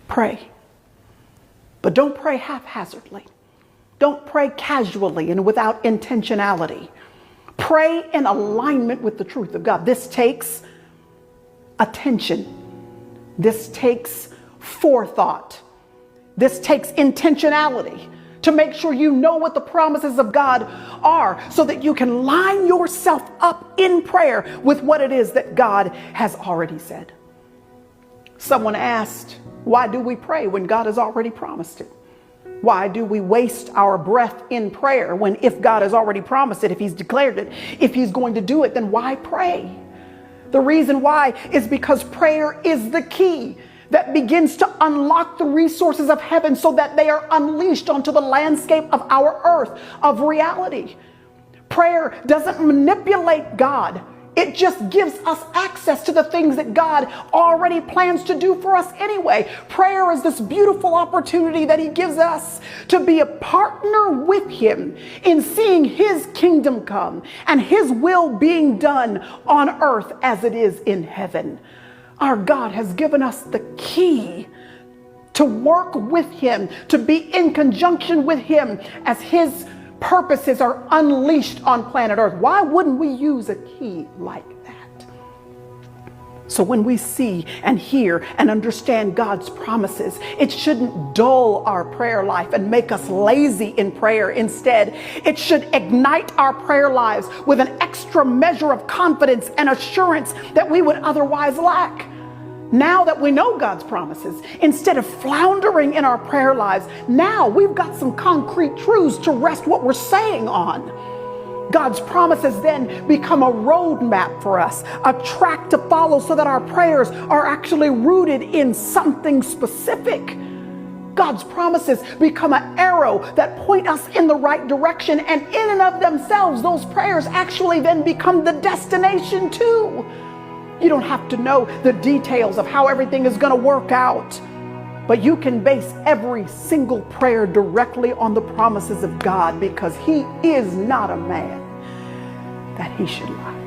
Pray. But don't pray haphazardly. Don't pray casually and without intentionality. Pray in alignment with the truth of God. This takes attention. This takes forethought. This takes intentionality to make sure you know what the promises of God are, so that you can line yourself up in prayer with what it is that God has already said. Someone asked, why do we pray when God has already promised it? Why do we waste our breath in prayer when, if God has already promised it, if he's declared it, if he's going to do it, then why pray? The reason why is because prayer is the key that begins to unlock the resources of heaven so that they are unleashed onto the landscape of our earth of reality. Prayer doesn't manipulate God. It just gives us access to the things that God already plans to do for us anyway. Prayer is this beautiful opportunity that he gives us to be a partner with him in seeing his kingdom come and his will being done on earth as it is in heaven. Our God has given us the key to work with him, to be in conjunction with him as his purposes are unleashed on planet Earth. Why wouldn't we use a key like that? So when we see and hear and understand God's promises, it shouldn't dull our prayer life and make us lazy in prayer. Instead, it should ignite our prayer lives with an extra measure of confidence and assurance that we would otherwise lack. Now that we know God's promises, instead of floundering in our prayer lives, now we've got some concrete truths to rest what we're saying on. God's promises then become a roadmap for us, a track to follow, so that our prayers are actually rooted in something specific. God's promises become an arrow that point us in the right direction, and in and of themselves, those prayers actually then become the destination too. You don't have to know the details of how everything is going to work out, but you can base every single prayer directly on the promises of God, because he is not a man that he should lie.